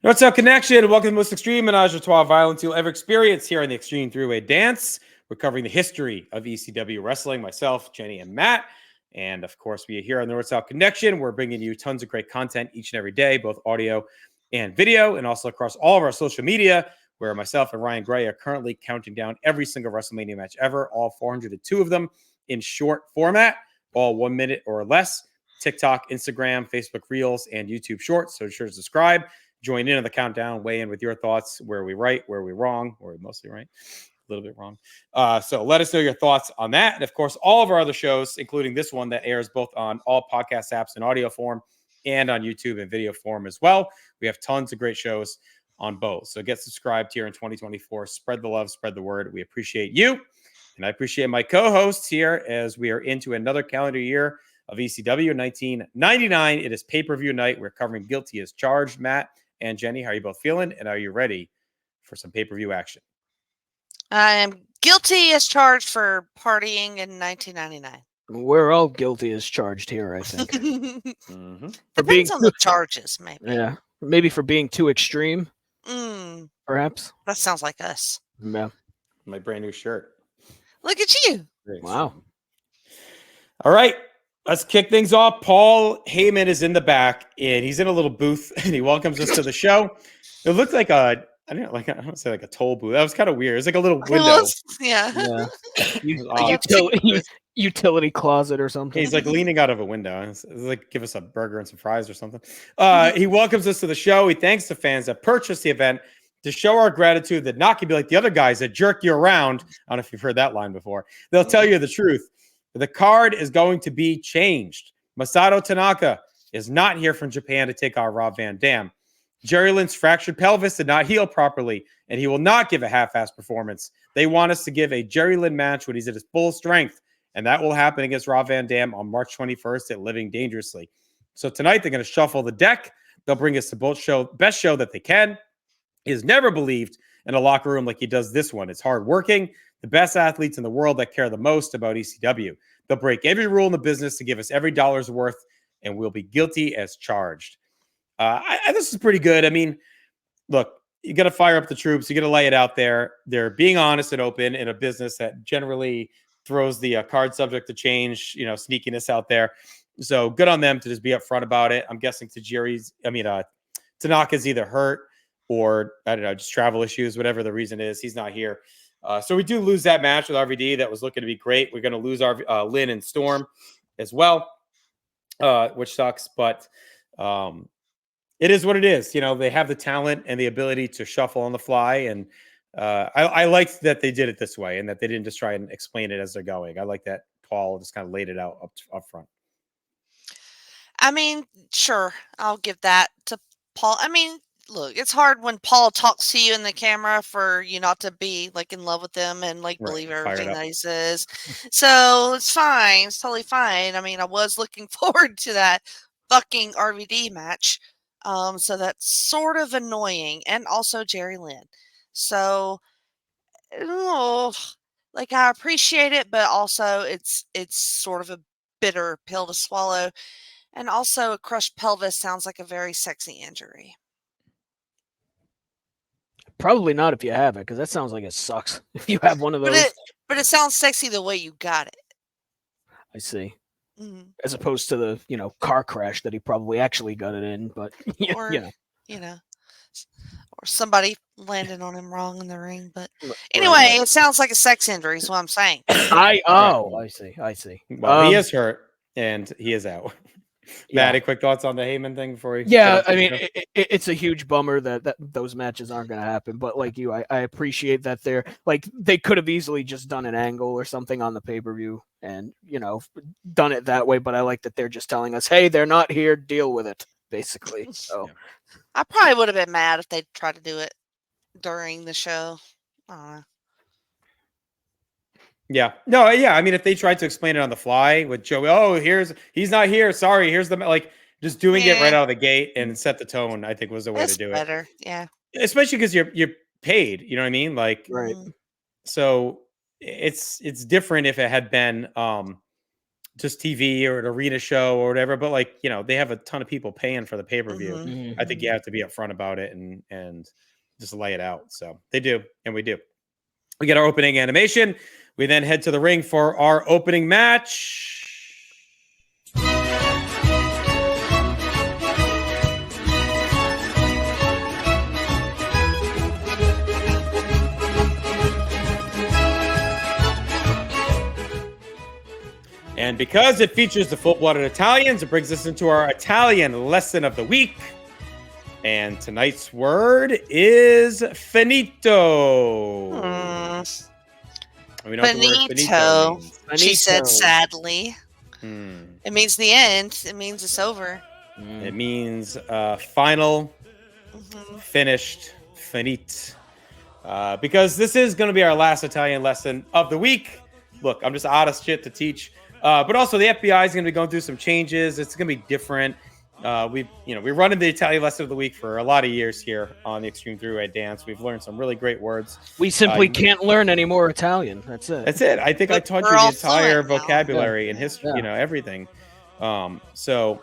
What's up, Connection? Welcome to the most extreme menage a trois violence you'll ever experience here on the Extreme Three-Way Dance. We're covering the history of ECW wrestling, myself, Jenny, and Matt. And of course, we are here on the North-South Connection. We're bringing you tons of great content each and every day, both audio and video, and also across all of our social media, where myself and Ryan Gray are currently counting down every single WrestleMania match ever, all 402 of them in short format, all 1 minute or less. TikTok, Instagram, Facebook Reels, and YouTube Shorts. So be sure to subscribe. Join in on the countdown, weigh in with your thoughts. Where are we right? Where are we wrong? Or are we mostly right? A little bit wrong. So let us know your thoughts on that. And of course, all of our other shows, including this one that airs both on all podcast apps in audio form and on YouTube in video form as well. We have tons of great shows on both. So get subscribed here in 2024. Spread the love, spread the word. We appreciate you. And I appreciate my co-hosts here as we are into another calendar year of ECW 1999. It is pay-per-view night. We're covering Guilty as Charged. Matt and Jenny, how are you both feeling? And are you ready for some pay-per-view action? I am guilty as charged for partying in 1999. We're all guilty as charged here, I think. Depends on the charges, maybe. Yeah, maybe for being too extreme, perhaps. That sounds like us. Yeah. My brand new shirt. Look at you. Wow. All right. Let's kick things off. Paul Heyman is in the back, and he's in a little booth, and he welcomes us to the show. It looked like I don't want to say like a toll booth. That was kind of weird. It's like a little window. Yeah. Utility closet or something. He's like leaning out of a window. It's like, give us a burger and some fries or something. He welcomes us to the show. He thanks the fans that purchased the event to show our gratitude that not gonna be like the other guys that jerk you around. I don't know if you've heard that line before. They'll tell you the truth. The card is going to be changed. Masato Tanaka is not here from Japan to take on Rob Van Dam. Jerry Lynn's fractured pelvis did not heal properly, and he will not give a half-assed performance. They want us to give a Jerry Lynn match when he's at his full strength, and that will happen against Rob Van Dam on March 21st at Living Dangerously. So tonight they're going to shuffle the deck. They'll bring us the best show that they can. He has never believed in a locker room like he does this one. It's hardworking. The best athletes in the world that care the most about ECW. They'll break every rule in the business to give us every dollar's worth, and we'll be guilty as charged. This is pretty good. I mean, look, you got to fire up the troops. You got to lay it out there. They're being honest and open in a business that generally throws the card subject to change, sneakiness out there. So good on them to just be upfront about it. I'm guessing Tanaka's either hurt or, I don't know, just travel issues, whatever the reason is. He's not here. So we do lose that match with RVD. That was looking to be great. We're going to lose our Lynn and Storm as well, which sucks. But it is what it is. They have the talent and the ability to shuffle on the fly. And I liked that they did it this way and that they didn't just try and explain it as they're going. I like that Paul just kind of laid it out up front. I mean, sure, I'll give that to Paul. I mean, look, it's hard when Paul talks to you in the camera for you not to be like in love with him and like believe everything that he says. So it's fine. It's totally fine. I mean, I was looking forward to that fucking RVD match. So that's sort of annoying. And also Jerry Lynn. So, I appreciate it, but also it's sort of a bitter pill to swallow. And also a crushed pelvis sounds like a very sexy injury. Probably not if you have it, because that sounds like it sucks if you have one of those. But it sounds sexy the way you got it. I see. Mm-hmm. As opposed to the, car crash that he probably actually got it in, but or somebody landed on him wrong in the ring. But anyway, it sounds like a sex injury is what I'm saying. I see. Well, he is hurt and he is out. Matt, any quick thoughts on the Heyman thing before you? Yeah, I mean, it's a huge bummer that those matches aren't going to happen. But like you, I appreciate that they could have easily just done an angle or something on the pay-per-view and, done it that way. But I like that they're just telling us, hey, they're not here. Deal with it, basically. So I probably would have been mad if they tried to do it during the show. I don't know. Yeah. No, yeah. I mean, if they tried to explain it on the fly with Joey, he's not here. Sorry. Here's just doing it right out of the gate and set the tone, I think was the way to do better. Yeah. Especially because you're paid, you know what I mean? Like, right. So it's different if it had been just TV or an arena show or whatever, but like, they have a ton of people paying for the pay-per-view. Mhm. I think you have to be upfront about it and just lay it out. So they do, and we do. We get our opening animation. We then head to the ring for our opening match. And because it features the full-blooded Italians, it brings us into our Italian lesson of the week. And tonight's word is finito. We know what the word finito means. She said sadly. Hmm. It means the end. It means it's over. It means final, Mhm. finished, finite. Because this is going to be our last Italian lesson of the week. Look, I'm just out of shit to teach. But also the FBI is going to be going through some changes. It's going to be different. We're running the Italian lesson of the week for a lot of years here on the Extreme Three-Way Dance. We've learned some really great words. We simply can't learn any more Italian. That's it. That's it. I think I taught you the entire vocabulary and history, everything. So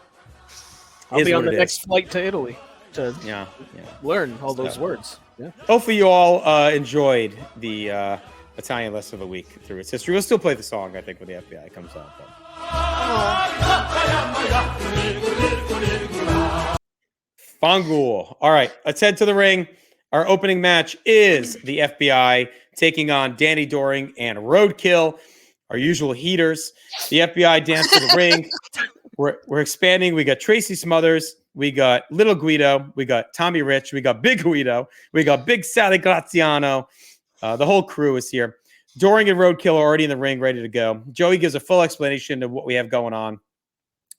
I'll be on the next flight to Italy to yeah. learn all those words. Yeah. Hopefully you all enjoyed the Italian lesson of the week through its history. We'll still play the song, I think, when the FBI comes out. But. Fangul. All right, let's head to the ring. Our opening match is the FBI taking on Danny Doring and Roadkill, our usual heaters. The FBI dance to the ring. We're expanding. We got Tracy Smothers. We got Little Guido. We got Tommy Rich. We got Big Guido. We got Big Sally Graziano. The whole crew is here. Doring and Roadkill are already in the ring, ready to go. Joey gives a full explanation of what we have going on.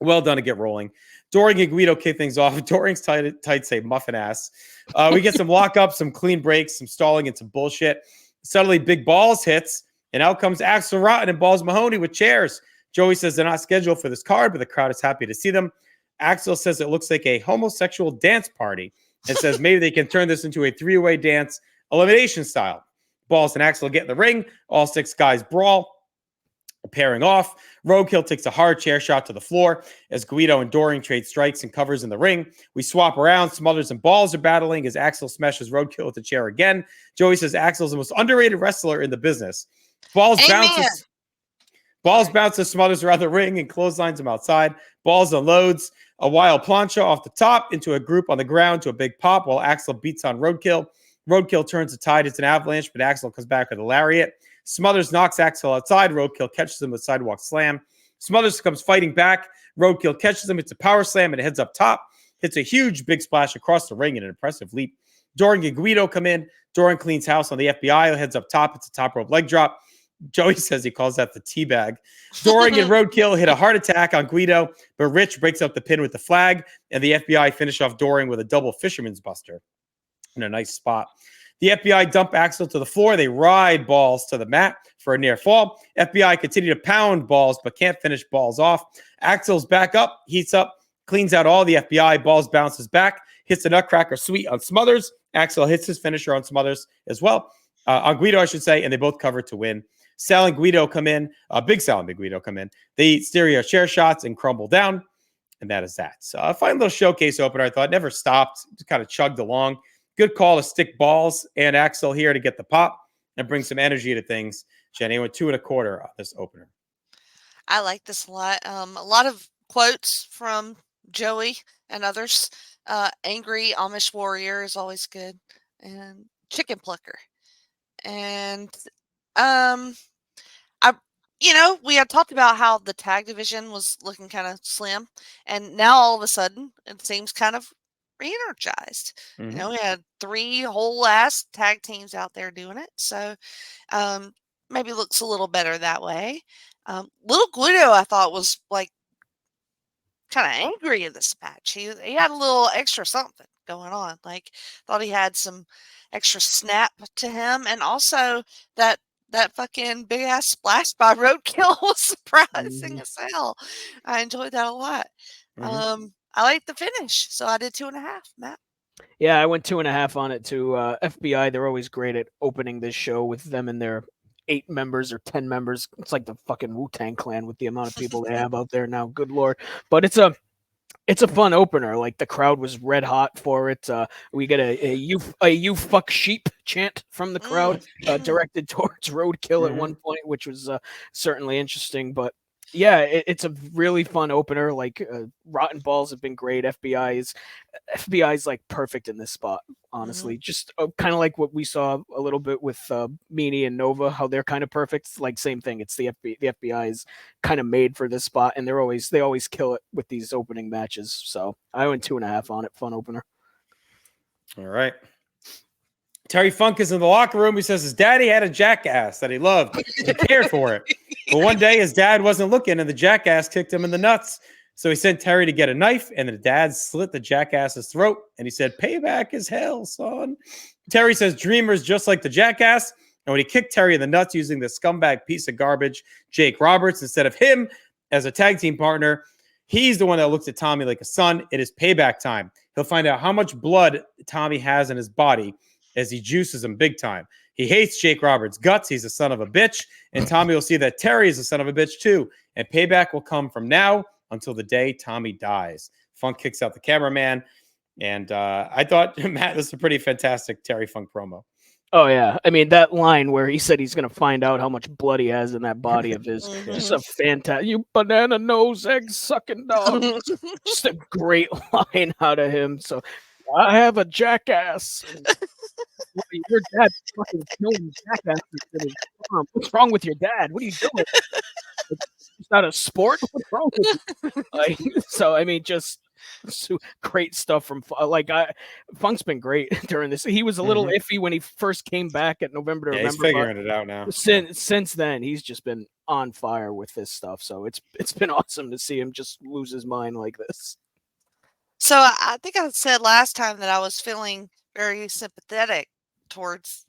Well done to get rolling. Doring and Guido kick things off. Doring's tights say muffin ass. We get some lockups, some clean breaks, some stalling, and some bullshit. Suddenly, Big Balls hits, and out comes Axel Rotten and Balls Mahoney with chairs. Joey says they're not scheduled for this card, but the crowd is happy to see them. Axel says it looks like a homosexual dance party and says maybe they can turn this into a three-way dance elimination style. Balls and Axel get in the ring. All six guys brawl. Pairing off. Roadkill takes a hard chair shot to the floor as Guido and Doring trade strikes and covers in the ring. We swap around. Smothers and Balls are battling as Axel smashes Roadkill with the chair again. Joey says Axel's the most underrated wrestler in the business. Balls bounces Smothers around the ring and clotheslines him outside. Balls unloads a wild plancha off the top into a group on the ground to a big pop while Axel beats on Roadkill. Roadkill turns the tide. It's an avalanche, but Axel comes back with a lariat. Smothers knocks Axel outside. Roadkill catches him with sidewalk slam. Smothers comes fighting back. Roadkill catches him. It's a power slam and heads up top. Hits a huge big splash across the ring in an impressive leap. Doring and Guido come in. Doring cleans house on the FBI. Heads up top. It's a top rope leg drop. Joey says he calls that the teabag. Doring and Roadkill hit a heart attack on Guido, but Rich breaks up the pin with the flag, and the FBI finish off Doring with a double fisherman's buster in a nice spot. The FBI dump Axel to the floor. They ride Balls to the mat for a near fall. FBI continue to pound Balls, but can't finish Balls off. Axel's back up, heats up, cleans out all the FBI. Balls bounces back, hits the Nutcracker Sweet on Smothers. Axel hits his finisher on Smothers as well. On Guido, I should say, and they both cover to win. Sal and Guido come in. Big Sal and Big Guido come in. They eat stereo chair shots and crumble down. And that is that. So a fine little showcase opener, I thought. Never stopped. Just kind of chugged along. Good call to stick Balls and Axel here to get the pop and bring some energy to things. Jenny went 2 1/4 on this opener. I like this a lot. A lot of quotes from Joey and others. Angry Amish warrior is always good. And chicken plucker. And we had talked about how the tag division was looking kind of slim, and now all of a sudden it seems kind of re-energized. Mm-hmm. We had 3 whole ass tag teams out there doing it, so maybe looks a little better that way. Little Guido, I thought, was like kind of angry in this match. He had a little extra something going on. Like, thought he had some extra snap to him, and also that fucking big ass splash by Roadkill was surprising as hell. I enjoyed that a lot. I like the finish, so I did 2.5, Matt. Yeah, I went 2.5 on it too. FBI, they're always great at opening this show with them in their 8 members or 10 members. It's like the fucking Wu-Tang Clan with the amount of people they have out there now. Good Lord. But it's a fun opener. Like the crowd was red hot for it. We get a you fuck sheep chant from the crowd, directed towards Roadkill at one point, which was certainly interesting. But yeah, it's a really fun opener. Like Rotten Balls have been great. FBI's like perfect in this spot. Honestly, just kind of like what we saw a little bit with Meanie and Nova, how they're kind of perfect. It's like same thing. It's the FBI is kind of made for this spot, and they always kill it with these opening matches. So I went 2.5 on it. Fun opener. All right. Terry Funk is in the locker room. He says his daddy had a jackass that he loved. He cared for it. But one day his dad wasn't looking, and the jackass kicked him in the nuts. So he sent Terry to get a knife, and the dad slit the jackass's throat. And he said, "Payback is hell, son." Terry says Dreamer's just like the jackass. And when he kicked Terry in the nuts using the scumbag piece of garbage, Jake Roberts, instead of him as a tag team partner, he's the one that looks at Tommy like a son. It is payback time. He'll find out how much blood Tommy has in his body as he juices him big time. He hates Jake Roberts' guts. He's a son of a bitch. And Tommy will see that Terry is a son of a bitch too. And payback will come from now until the day Tommy dies. Funk kicks out the cameraman. And I thought, Matt, this is a pretty fantastic Terry Funk promo. Oh, yeah. I mean, that line where he said he's going to find out how much blood he has in that body of his, just a fantastic, you banana nose, egg sucking dog. Just a great line out of him. So I have a jackass. Your dad fucking killing jackasses. What's wrong with your dad? What are you doing? It's not a sport. What's wrong with you? So I mean, just great stuff from Funk's been great during this. He was a little iffy when he first came back at November to November. He's figuring it out now. Since then, he's just been on fire with this stuff. So it's been awesome to see him just lose his mind like this. So I think I said last time that I was feeling very sympathetic towards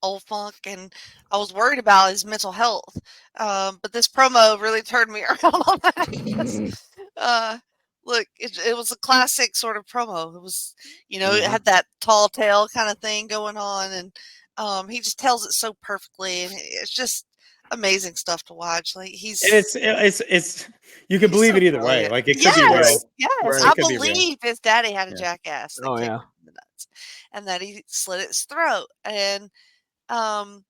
old Funk, and I was worried about his mental health. But this promo really turned me around on that. Look, it was a classic sort of promo. It was, it had that tall tale kind of thing going on, and he just tells it so perfectly, and it's just amazing stuff to watch. Like it's you can believe it either way. Like it could be real. Yes, I believe his daddy had a jackass. That kicked him in the nuts, and that he slit its throat. And I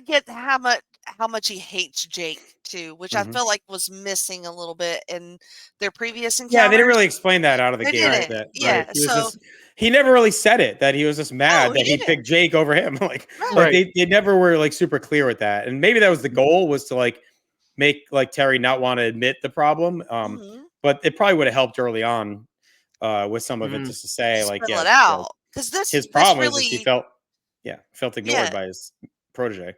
get how much he hates Jake too, which I feel like was missing a little bit in their previous encounters. Yeah, they didn't really explain that out of the gate. He never really said it, that he was just mad that he picked Jake over him. Like they never were like super clear with that. And maybe that was the goal, was to like make like Terry not want to admit the problem. But it probably would have helped early on with some of it, just to say like, it out. Because his problem is he felt ignored by his protege.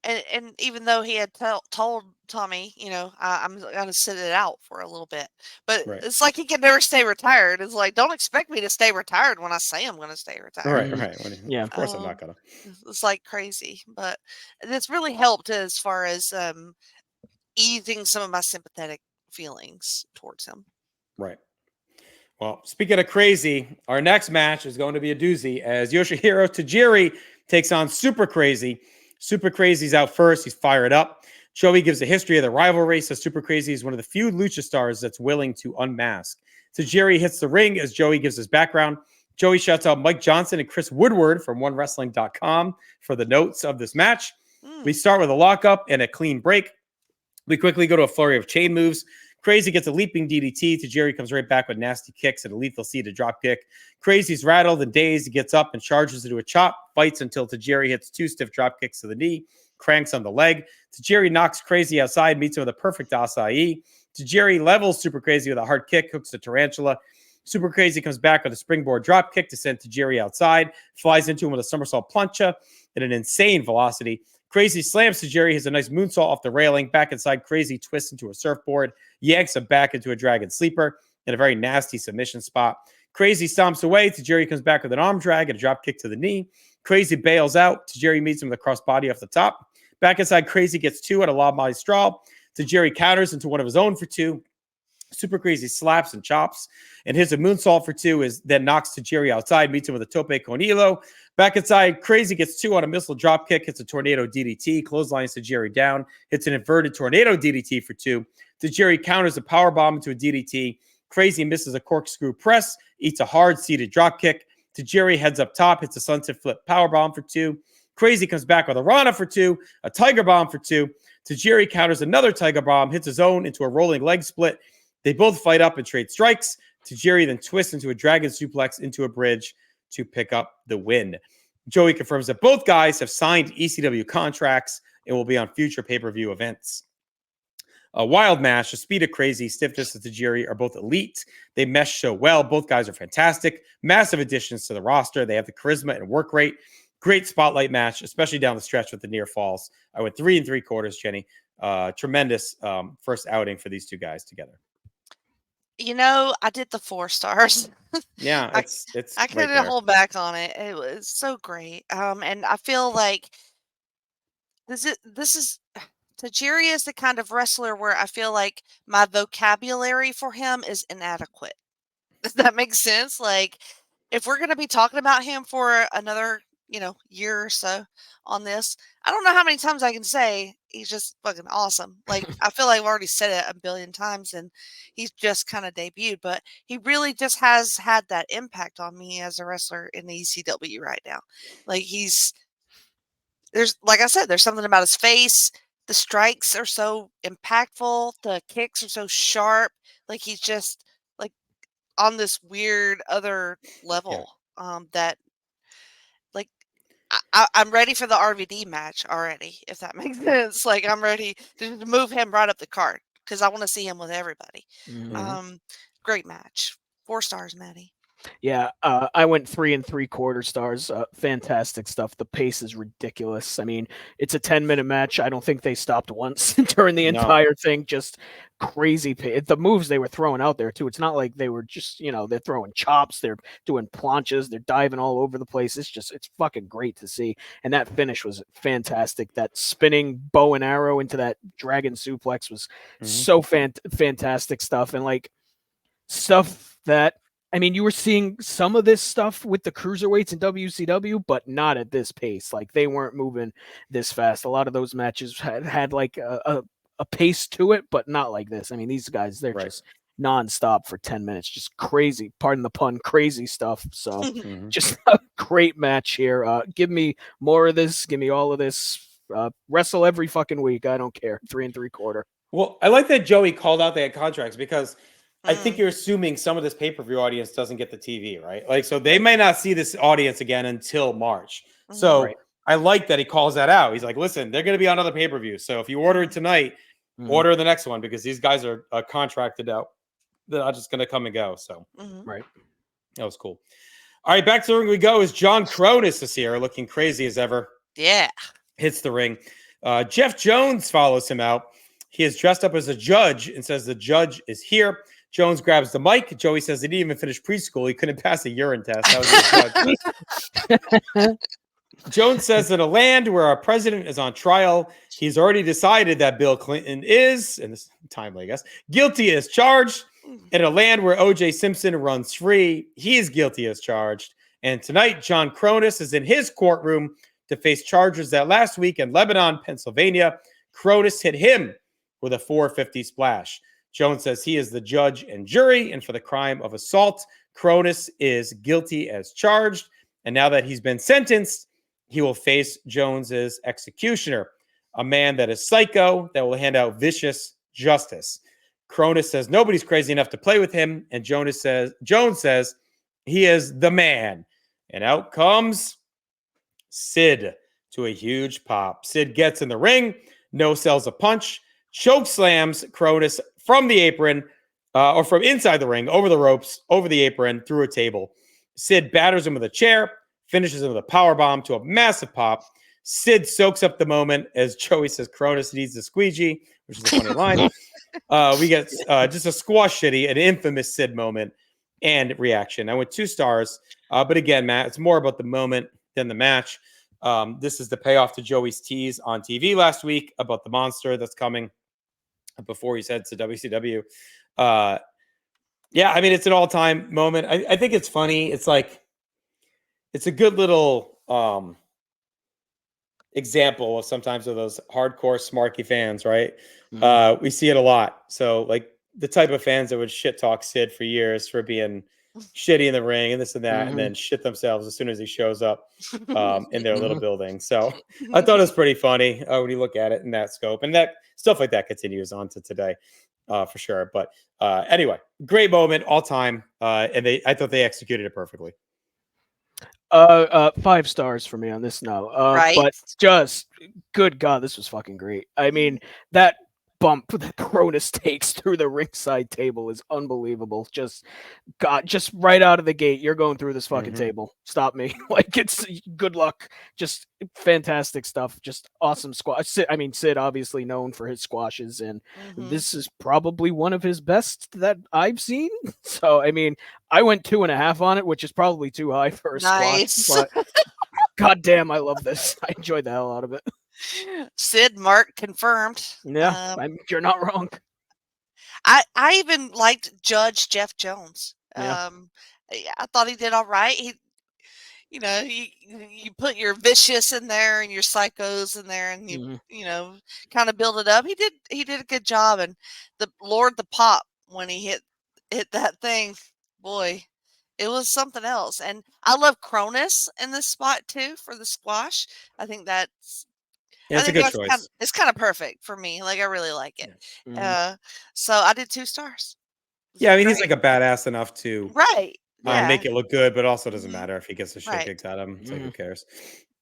And even though he had told Tommy, I'm going to sit it out for a little bit. But it's like he can never stay retired. It's like, don't expect me to stay retired when I say I'm going to stay retired. Right. Yeah, of course I'm not going to. It's like crazy. But it's really helped as far as easing some of my sympathetic feelings towards him. Right. Well, speaking of crazy, our next match is going to be a doozy as Yoshihiro Tajiri takes on Super Crazy. Super Crazy's out first. He's fired up. Joey gives a history of the rivalry, says Super Crazy is one of the few lucha stars that's willing to unmask. Tajiri hits the ring as Joey gives his background. Joey shouts out Mike Johnson and Chris Woodward from OneWrestling.com for the notes of this match. We start with a lockup and a clean break. We quickly go to a flurry of chain moves. Crazy gets a leaping DDT. Tajiri comes right back with nasty kicks and a lethal seated drop kick. Crazy's rattled and dazed. He gets up and charges into a chop. Fights until Tajiri hits 2 stiff drop kicks to the knee. Cranks on the leg. Tajiri knocks Crazy outside. Meets him with a perfect acai. Tajiri levels Super Crazy with a hard kick. Hooks the tarantula. Super Crazy comes back with a springboard drop kick to send Tajiri outside. Flies into him with a somersault plancha at an insane velocity. Crazy slams Tajiri, has a nice moonsault off the railing. Back inside, Crazy twists into a surfboard, yanks him back into a dragon sleeper in a very nasty submission spot. Crazy stomps away. Tajiri comes back with an arm drag and a drop kick to the knee. Crazy bails out. Tajiri meets him with a crossbody off the top. Back inside, Crazy gets 2 at a lob body straw. Tajiri counters into one of his own for 2. Super Crazy slaps and chops and hits a moonsault for 2, then knocks Tajiri outside, meets him with a tope con hilo. Back inside, Crazy gets 2 on a missile drop kick, hits a tornado DDT, clotheslines Tajiri down, hits an inverted tornado DDT for 2. Tajiri counters a power bomb into a DDT. Crazy misses a corkscrew press, eats a hard seated drop kick. Tajiri heads up top, hits a sunset flip power bomb for 2. Crazy comes back with a Rana for 2, a Tiger Bomb for 2. Tajiri counters another Tiger Bomb, hits his own into a rolling leg split. They both fight up and trade strikes. Tajiri then twists into a dragon suplex into a bridge to pick up the win. Joey confirms that both guys have signed ECW contracts and will be on future pay-per-view events. A wild match. The speed of Crazy, stiffness of Tajiri are both elite. They mesh so well. Both guys are fantastic. Massive additions to the roster. They have the charisma and work rate. Great spotlight match, especially down the stretch with the near falls. I went 3 3/4, Jenny. Tremendous first outing for these two guys together. I did the 4 stars. Yeah, it's I right couldn't there. hold back on it. It was so great. And I feel like this is Tajiri is the kind of wrestler where I feel like my vocabulary for him is inadequate. Does that make sense? Like, if we're going to be talking about him for another, year or so on this, I don't know how many times I can say he's just fucking awesome. Like, I feel like I've already said it a billion times and he's just kind of debuted, but he really just has had that impact on me as a wrestler in the ECW right now. Like, like I said, there's something about his face. The strikes are so impactful. The kicks are so sharp. Like, he's just like on this weird other level that, like, I'm ready for the RVD match already, if that makes sense. Like, I'm ready to move him right up the card because I want to see him with everybody. Mm-hmm. Great match. 4 stars, Maddie. Yeah, I went 3 3/4 stars. Fantastic stuff. The pace is ridiculous. I mean, it's a 10-minute match. I don't think they stopped once during the entire thing. Just crazy pace. The moves they were throwing out there too. It's not like they were just, they're throwing chops. They're doing planches. They're diving all over the place. It's fucking great to see. And that finish was fantastic. That spinning bow and arrow into that dragon suplex was so fantastic stuff. And like stuff that, I mean, you were seeing some of this stuff with the cruiserweights in WCW, but not at this pace. Like, they weren't moving this fast. A lot of those matches had like a pace to it, but not like this. I mean, these guys, they're just nonstop for 10 minutes. Just crazy, pardon the pun, crazy stuff. So just a great match here. Give me more of this. Give me all of this. Wrestle every fucking week. I don't care. 3 3/4. Well, I like that Joey called out they had contracts because I think you're assuming some of this pay-per-view audience doesn't get the TV, right? Like, so they may not see this audience again until March. So I like that he calls that out. He's like, listen, they're going to be on other pay-per-views. So if you order it tonight, order the next one because these guys are contracted out. They're not just going to come and go. So, right. That was cool. All right, back to the ring we go. Is John Cronus is here looking crazy as ever. Yeah. Hits the ring. Jeff Jones follows him out. He is dressed up as a judge and says the judge is here. Jones grabs the mic. Joey says he didn't even finish preschool. He couldn't pass a urine test. That was the judge. Jones says in a land where our president is on trial, he's already decided that Bill Clinton is, and this is timely, I guess, guilty as charged. In a land where O.J. Simpson runs free, he is guilty as charged. And tonight, John Cronus is in his courtroom to face charges that last week in Lebanon, Pennsylvania, Cronus hit him with a 450 splash. Jones says he is the judge and jury, and for the crime of assault, Cronus is guilty as charged. And now that he's been sentenced, he will face Jones's executioner, a man that is psycho, that will hand out vicious justice. Cronus says nobody's crazy enough to play with him, and Jones says he is the man. And out comes Sid to a huge pop. Sid gets in the ring, no sells a punch, choke slams Cronus from the apron, or from inside the ring, over the ropes, over the apron, through a table. Sid batters him with a chair, finishes him with a power bomb to a massive pop. Sid soaks up the moment as Joey says Cronus needs a squeegee, which is a funny line. We get just a squash shitty, an infamous Sid moment and reaction. I went 2 stars. But again, Matt, it's more about the moment than the match. This is the payoff to Joey's tease on TV last week about the monster that's coming before he heads to WCW. Yeah, I mean, it's an all-time moment. I think it's funny. It's like, it's a good little example of sometimes of those hardcore smarky fans, right? We see it a lot. So like the type of fans that would shit talk Sid for years for being shitty in the ring and this and that, and then shit themselves as soon as he shows up in their little building. So I thought it was pretty funny when you look at it in that scope, and that stuff like that continues on to today for sure. But anyway, great moment, all time, and I thought they executed it perfectly. 5 stars for me on this now. Right. But just good God, this was fucking great. I mean, that bump that Cronus takes through the ringside table is unbelievable. Just God, just right out of the gate, you're going through this fucking table. Stop me. Like, it's good luck. Just fantastic stuff. Just awesome squash. Sid obviously known for his squashes, and this is probably one of his best that I've seen. So, I mean, I went 2.5 on it, which is probably too high for a squash. But God damn, I love this. I enjoyed the hell out of it. Sid Mark confirmed. Yeah, you're not wrong. I even liked Judge Jeff Jones. Yeah. I thought he did all right. He, you put your vicious in there and your psychos in there, and you kind of build it up. He did a good job, and the Pop when he hit that thing, boy, it was something else. And I love Cronus in this spot too for the squash. I think that's. Yeah, it's a good choice. It's kind of perfect for me. Like, I really like it. So I did 2 stars. Yeah, I mean, he's like a badass enough to make it look good, but also doesn't matter if he gets the shit kicked out of him. It's like, who cares?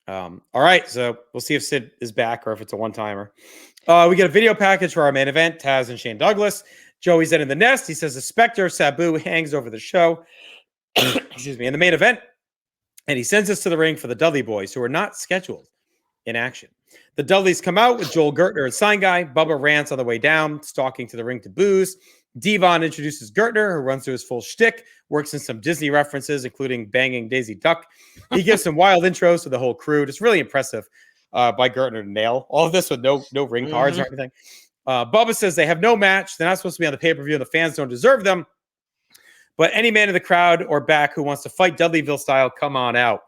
All right, so we'll see if Sid is back or if it's a one-timer. We get a video package for our main event, Taz and Shane Douglas. Joey's in the nest. He says the specter Sabu hangs over the show. Excuse me, in the main event. And he sends us to the ring for the Dudley Boys, who are not scheduled in action. The Dudleys come out with Joel Gertner and Sign Guy. Bubba rants on the way down, stalking to the ring to booze. Devon introduces Gertner, who runs through his full shtick, works in some Disney references, including banging Daisy Duck. He gives some wild intros to the whole crew. It's really impressive by Gertner to nail all of this with no ring cards or anything. Bubba says they have no match. They're not supposed to be on the pay-per-view, and the fans don't deserve them. But any man in the crowd or back who wants to fight Dudleyville style, come on out.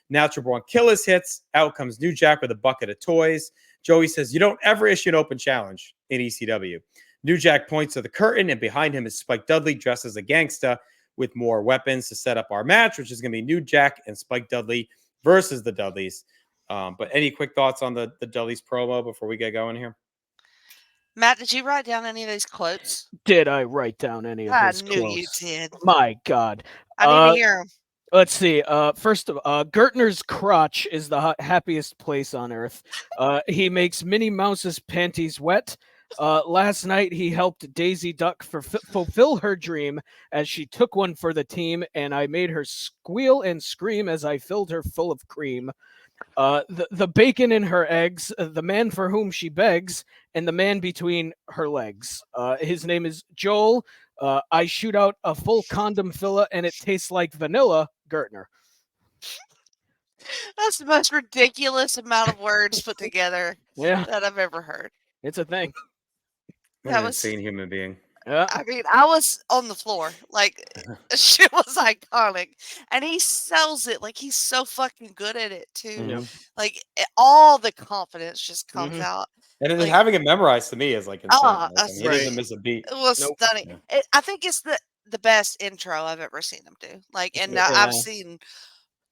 Natural Born Killers hits. Out comes New Jack with a bucket of toys. Joey says, you don't ever issue an open challenge in ECW. New Jack points to the curtain, and behind him is Spike Dudley dressed as a gangsta with more weapons to set up our match, which is going to be New Jack and Spike Dudley versus the Dudleys. But any quick thoughts on the Dudleys promo before we get going here? Matt, did you write down any of these quotes? Did I write down any of his quotes? I knew you did. My God. I need to hear them. Let's see. First of all, Gertner's crotch is the happiest place on earth. He makes Minnie Mouse's panties wet. Last night, he helped Daisy Duck fulfill her dream as she took one for the team, and I made her squeal and scream as I filled her full of cream. The bacon in her eggs, the man for whom she begs, and the man between her legs. His name is Joel. I shoot out a full condom filler, and it tastes like vanilla. Gertner. That's the most ridiculous amount of words put together that I've ever heard. It's a thing. What an insane human being. Yeah. I mean, I was on the floor. Like, shit was iconic. And he sells it. Like, he's so fucking good at it, too. Yep. Like, all the confidence just comes out. And then having it memorized to me is like insane. He doesn't miss a beat. It was stunning. Yeah. I think it's the best intro I've ever seen him do. Like, and I've seen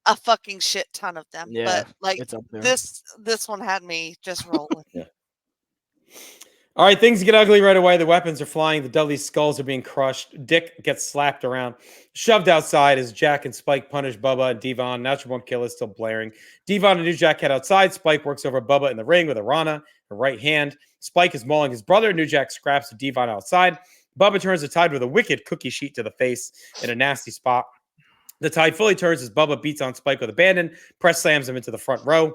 a fucking shit ton of them. Yeah, but like this one had me just rolling. All right, things get ugly right away. The weapons are flying. The Dudley's skulls are being crushed. Dick gets slapped around, shoved outside as Jack and Spike punish Bubba and Devon. Natural Born Killer is still blaring. Devon and New Jack head outside. Spike works over Bubba in the ring with a Rana, her right hand. Spike is mauling his brother. New Jack scraps with Devon outside. Bubba turns the Tide with a wicked cookie sheet to the face in a nasty spot. The Tide fully turns as Bubba beats on Spike with abandon. Press slams him into the front row.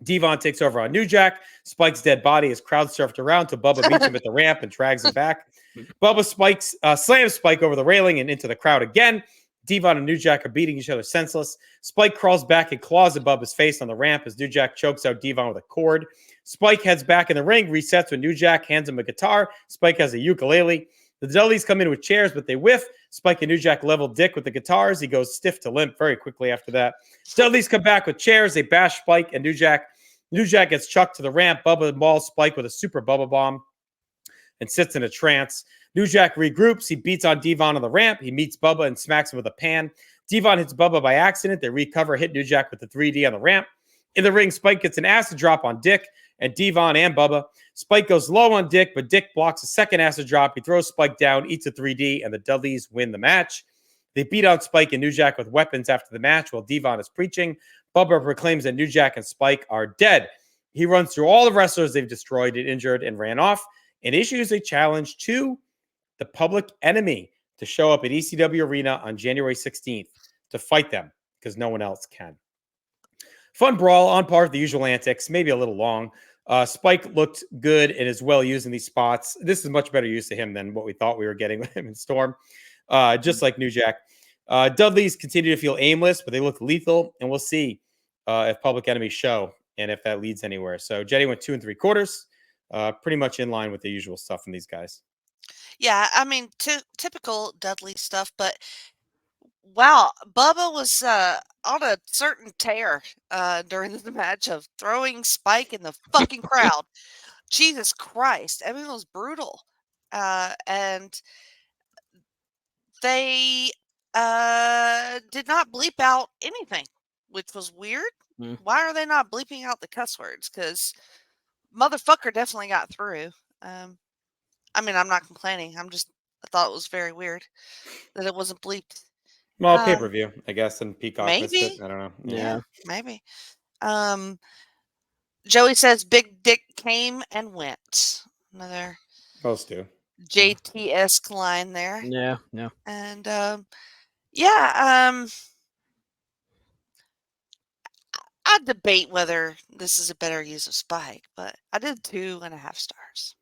Devon takes over on New Jack. Spike's dead body is crowd surfed around till Bubba beats him at the ramp and drags him back. Bubba slams Spike over the railing and into the crowd again. Devon and New Jack are beating each other senseless. Spike crawls back and claws at Bubba's face on the ramp as New Jack chokes out Devon with a cord. Spike heads back in the ring, resets when New Jack hands him a guitar. Spike has a ukulele. The Dudleys come in with chairs, but they whiff. Spike and New Jack level Dick with the guitars. He goes stiff to limp very quickly after that. Dudleys come back with chairs. They bash Spike and New Jack. New Jack gets chucked to the ramp. Bubba mauls Spike with a super Bubba bomb and sits in a trance. New Jack regroups. He beats on Devon on the ramp. He meets Bubba and smacks him with a pan. Devon hits Bubba by accident. They recover, hit New Jack with the 3D on the ramp. In the ring, Spike gets an acid drop on Dick and Devon and Bubba. Spike goes low on Dick, but Dick blocks a second acid drop. He throws Spike down, eats a 3D, and the Dudleys win the match. They beat out Spike and New Jack with weapons after the match while Devon is preaching. Bubba proclaims that New Jack and Spike are dead. He runs through all the wrestlers they've destroyed and injured and ran off and issues a challenge to the Public Enemy to show up at ECW Arena on January 16th to fight them because no one else can. Fun brawl on par with the usual antics, maybe a little long. Spike looked good and is well used in these spots. This is much better use of him than what we thought we were getting with him in Storm, just like New Jack. Dudleys continue to feel aimless, but they look lethal, and we'll see if Public Enemy show and if that leads anywhere. So Jetty went 2 3/4, pretty much in line with the usual stuff from these guys. Yeah, I mean, typical Dudley stuff, but wow, Bubba was on a certain tear during the match of throwing Spike in the fucking crowd. Jesus Christ. I mean, it was brutal. And they did not bleep out anything, which was weird. Why are they not bleeping out the cuss words? Because motherfucker definitely got through. I mean, I'm not complaining. I thought it was very weird that it wasn't bleeped. Well, pay-per-view, I guess, and Peacock missed maybe. it. I don't know. Yeah. Maybe. Joey says Big Dick came and went. Another Most do. JT-esque line there. Yeah. And I debate whether this is a better use of Spike, but I did 2.5 stars.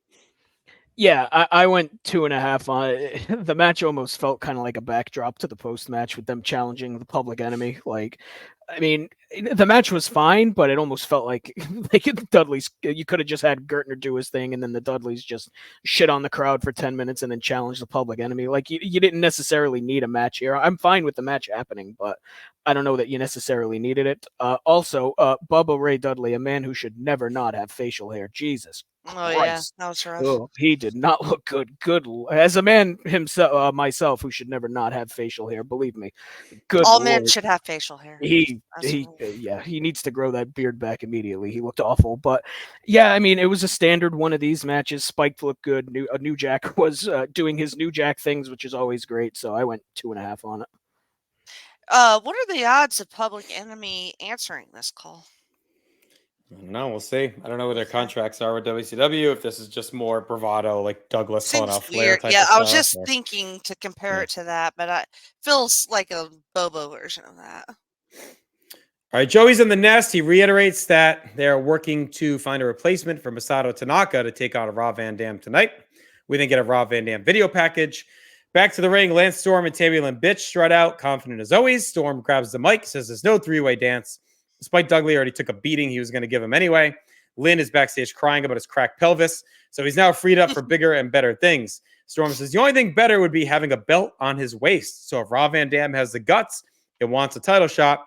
Yeah, I went 2.5 on it. The match almost felt kind of like a backdrop to the post match with them challenging the Public Enemy. Like, I mean, the match was fine, but it almost felt like Dudley's. You could have just had Gertner do his thing, and then the Dudleys just shit on the crowd for 10 minutes and then challenge the Public Enemy. Like, you didn't necessarily need a match here. I'm fine with the match happening, but I don't know that you necessarily needed it. Also, Bubba Ray Dudley, a man who should never not have facial hair. Jesus. Oh Christ. yeah, that was rough. Oh, he did not look good. As a man himself, myself, who should never not have facial hair. Believe me, good. All Lord. men should have facial hair. He needs to grow that beard back immediately. He looked awful, but yeah, I mean, it was a standard one of these matches. Spike looked good. New Jack was doing his New Jack things, which is always great. So I went 2.5 on it. What are the odds of Public Enemy answering this call? No, we'll see. I don't know what their contracts are with WCW. If this is just more bravado, like Douglas calling out Flair type Yeah, of I was stuff, just or... thinking to compare it to that, but it feels like a Bobo version of that. All right, Joey's in the nest. He reiterates that they're working to find a replacement for Masato Tanaka to take on Rob Van Dam tonight. We then get a Rob Van Dam video package. Back to the ring, Lance Storm and Tammy Lynn Bitch strut out, confident as always. Storm grabs the mic, says there's no three-way dance. Despite Dudley already took a beating he was going to give him anyway. Lynn is backstage crying about his cracked pelvis, so he's now freed up for bigger and better things. Storm says the only thing better would be having a belt on his waist. So if Rob Van Dam has the guts, he wants a title shot.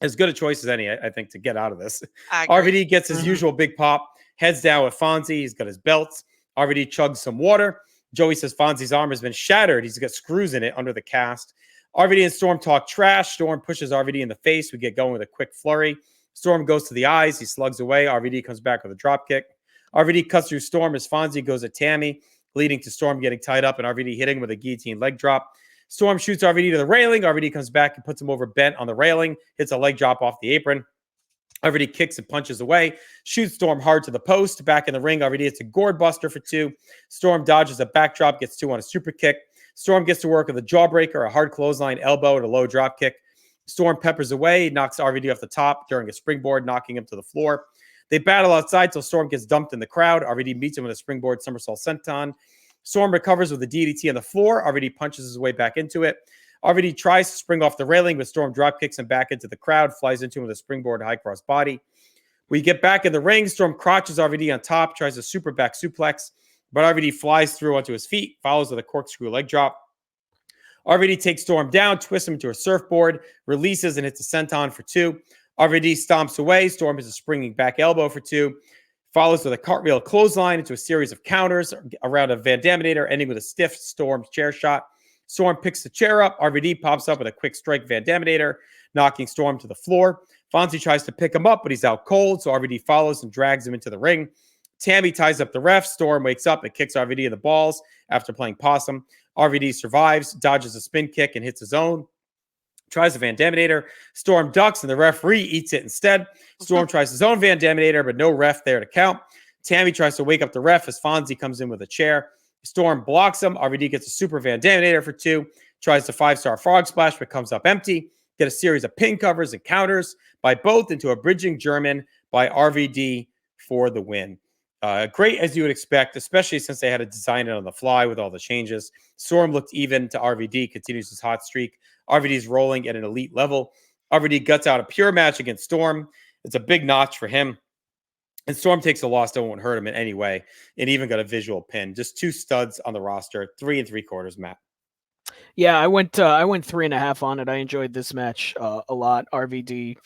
As good a choice as any, I think, to get out of this. RVD gets his usual big pop, heads down with Fonzie. He's got his belts. RVD chugs some water. Joey says Fonzie's arm has been shattered. He's got screws in it under the cast. RVD and Storm talk trash. Storm pushes RVD in the face. We get going with a quick flurry. Storm goes to the eyes. He slugs away. RVD comes back with a drop kick. RVD cuts through Storm as Fonzie goes at Tammy, leading to Storm getting tied up and RVD hitting with a guillotine leg drop. Storm shoots RVD to the railing. RVD comes back and puts him over bent on the railing, hits a leg drop off the apron. RVD kicks and punches away, shoots Storm hard to the post. Back in the ring, RVD hits a gourd buster for 2. Storm dodges a backdrop, gets 2 on a super kick. Storm gets to work with a jawbreaker, a hard clothesline, elbow, and a low drop kick. Storm peppers away, knocks RVD off the top during a springboard, knocking him to the floor. They battle outside till Storm gets dumped in the crowd. RVD meets him with a springboard somersault senton. Storm recovers with a DDT on the floor. RVD punches his way back into it. RVD tries to spring off the railing, but Storm drop kicks him back into the crowd, flies into him with a springboard high cross body. We get back in the ring. Storm crotches RVD on top, tries a super back suplex. but RVD flies through onto his feet, follows with a corkscrew leg drop. RVD takes Storm down, twists him into a surfboard, releases and hits a senton for 2. RVD stomps away. Storm hits a springing back elbow for 2. Follows with a cartwheel clothesline into a series of counters around a Van Daminator, ending with a stiff Storm chair shot. Storm picks the chair up. RVD pops up with a quick strike Van Daminator, knocking Storm to the floor. Fonzie tries to pick him up, but he's out cold, so RVD follows and drags him into the ring. Tammy ties up the ref. Storm wakes up and kicks RVD in the balls after playing possum. RVD survives, dodges a spin kick, and hits his own. Tries a Van Daminator. Storm ducks, and the referee eats it instead. Storm tries his own Van Daminator, but no ref there to count. Tammy tries to wake up the ref as Fonzie comes in with a chair. Storm blocks him. RVD gets a super Van Daminator for 2. Tries the 5-star frog splash, but comes up empty. Get a series of pin covers and counters by both into a bridging German by RVD for the win. Great as you would expect, especially since they had to design it on the fly with all the changes. Storm looked even to RVD, continues his hot streak. RVD's rolling at an elite level. RVD guts out a pure match against Storm. It's a big notch for him. And Storm takes a loss that won't hurt him in any way. And even got a visual pin. Just 2 studs on the roster. 3 3/4, Matt. Yeah, I went 3.5 on it. I enjoyed this match a lot. RVD,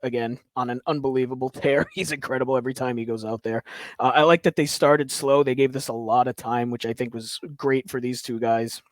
again, on an unbelievable tear. He's incredible every time he goes out there. I like that they started slow. They gave this a lot of time, which I think was great for these two guys.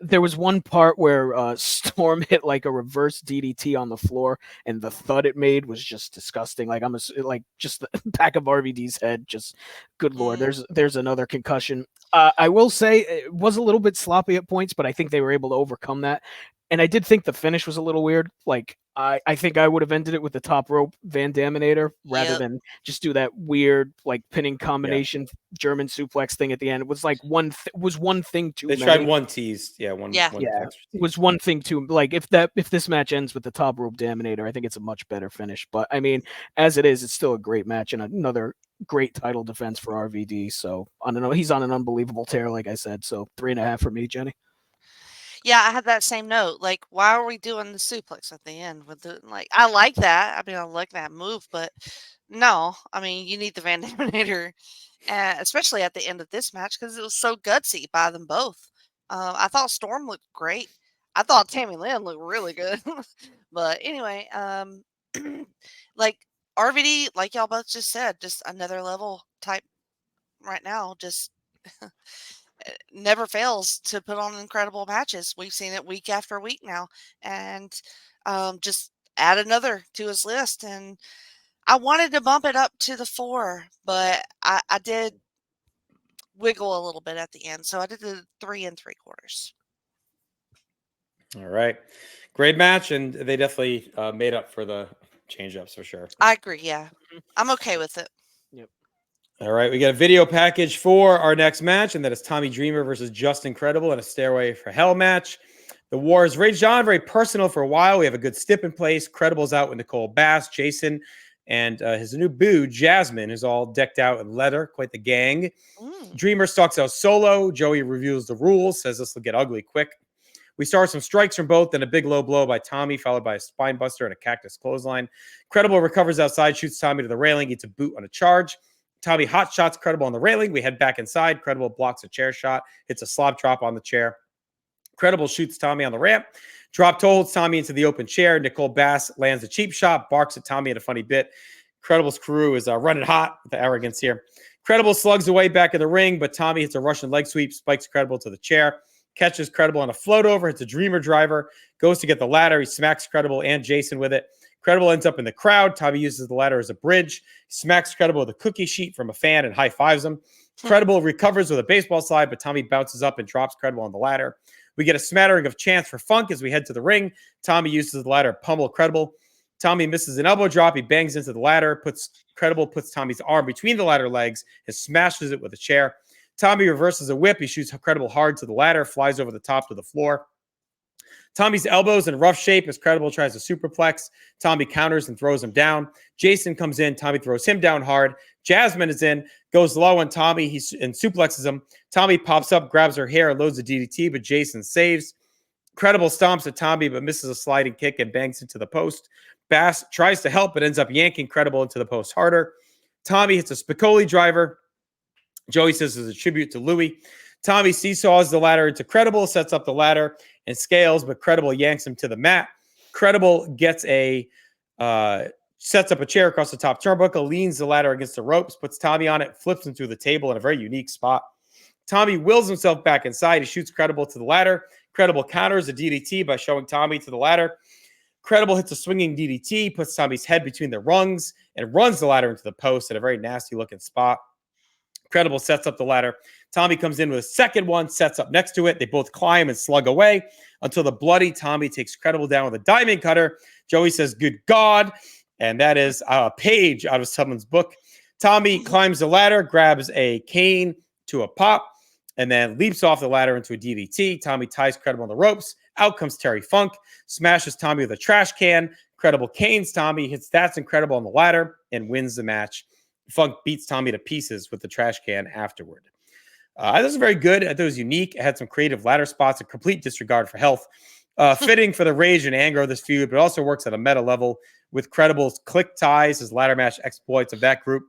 There was one part where Storm hit like a reverse DDT on the floor, and the thud it made was just disgusting. Like just the back of RVD's head. Just good lord. There's another concussion. I will say it was a little bit sloppy at points, but I think they were able to overcome that. And I did think the finish was a little weird. Like I think I would have ended it with the top rope Van Daminator rather than just do that weird like pinning combination German suplex thing at the end. It was like one thing too. They tried one tease, one. It was one thing too. Like if this match ends with the top rope Daminator, I think it's a much better finish. But I mean, as it is, it's still a great match and another great title defense for RVD. So I don't know, he's on an unbelievable tear, like I said. So 3.5 for me, Jenny. Yeah, I had that same note. Like, why are we doing the suplex at the end? I like that. I mean, I like that move, but no. I mean, you need the Van Daminator, especially at the end of this match because it was so gutsy by them both. I thought Storm looked great. I thought Tammy Lynn looked really good. But anyway, like RVD, like y'all both just said, just another level type right now. Just never fails to put on incredible matches. We've seen it week after week now, and just add another to his list. And I wanted to bump it up to the 4, but I did wiggle a little bit at the end, so I did the 3 3/4. All right, great match, and they definitely made up for the change-ups for sure. I agree. Yeah, I'm okay with it. Yep. All right, we got a video package for our next match, and that is Tommy Dreamer versus Just Incredible in a Stairway for Hell match. The war has raged on, very personal for a while. We have a good stip in place. Credible's out with Nicole Bass, Jason, and his new boo, Jasmine, is all decked out in leather. Quite the gang. Dreamer stalks out solo. Joey reviews the rules, says this will get ugly quick. We start some strikes from both, then a big low blow by Tommy, followed by a spine buster and a cactus clothesline. Credible recovers outside, shoots Tommy to the railing, eats a boot on a charge. Tommy hot shots Credible on the railing. We head back inside. Credible blocks a chair shot, hits a slop drop on the chair. Credible shoots Tommy on the ramp. Drop toe holds Tommy into the open chair. Nicole Bass lands a cheap shot, barks at Tommy in a funny bit. Credible's crew is running hot with the arrogance here. Credible slugs away back in the ring, but Tommy hits a Russian leg sweep, spikes Credible to the chair, catches Credible on a float over, hits a Dreamer driver, goes to get the ladder. He smacks Credible and Jason with it. Credible ends up in the crowd. Tommy uses the ladder as a bridge, smacks Credible with a cookie sheet from a fan and high fives him. Credible recovers with a baseball slide, but Tommy bounces up and drops Credible on the ladder. We get a smattering of chants for funk as we head to the ring. Tommy uses the ladder to pummel Credible. Tommy misses an elbow drop. He bangs into the ladder. Credible puts Tommy's arm between the ladder legs and smashes it with a chair. Tommy reverses a whip. He shoots Credible hard to the ladder, flies over the top to the floor. Tommy's elbows in rough shape as Credible tries to superplex. Tommy counters and throws him down. Jason comes in. Tommy throws him down hard. Jasmine is in, goes low on Tommy and suplexes him. Tommy pops up, grabs her hair, and loads a DDT, but Jason saves. Credible stomps at Tommy, but misses a sliding kick and bangs into the post. Bass tries to help, but ends up yanking Credible into the post harder. Tommy hits a Spicoli driver. Joey says it's a tribute to Louis. Tommy seesaws the ladder into Credible, sets up the ladder and scales, but Credible yanks him to the mat. Credible gets sets up a chair across the top turnbuckle, leans the ladder against the ropes, puts Tommy on it, flips him through the table in a very unique spot. Tommy wills himself back inside. He shoots Credible to the ladder. Credible counters a DDT by showing Tommy to the ladder. Credible hits a swinging DDT, puts Tommy's head between the rungs, and runs the ladder into the post at a very nasty-looking spot. Credible sets up the ladder. Tommy comes in with a second one, sets up next to it. They both climb and slug away until the bloody Tommy takes Credible down with a diamond cutter. Joey says, "Good God." And that is a page out of someone's book. Tommy climbs the ladder, grabs a cane to a pop, and then leaps off the ladder into a DDT. Tommy ties Credible on the ropes. Out comes Terry Funk, smashes Tommy with a trash can. Credible canes Tommy, hits That's Incredible on the ladder, and wins the match. Funk beats Tommy to pieces with the trash can afterward. This was very good. I thought it was unique. It had some creative ladder spots, a complete disregard for health. Fitting for the rage and anger of this feud, but also works at a meta level with Credible's click ties, his ladder match exploits of that group.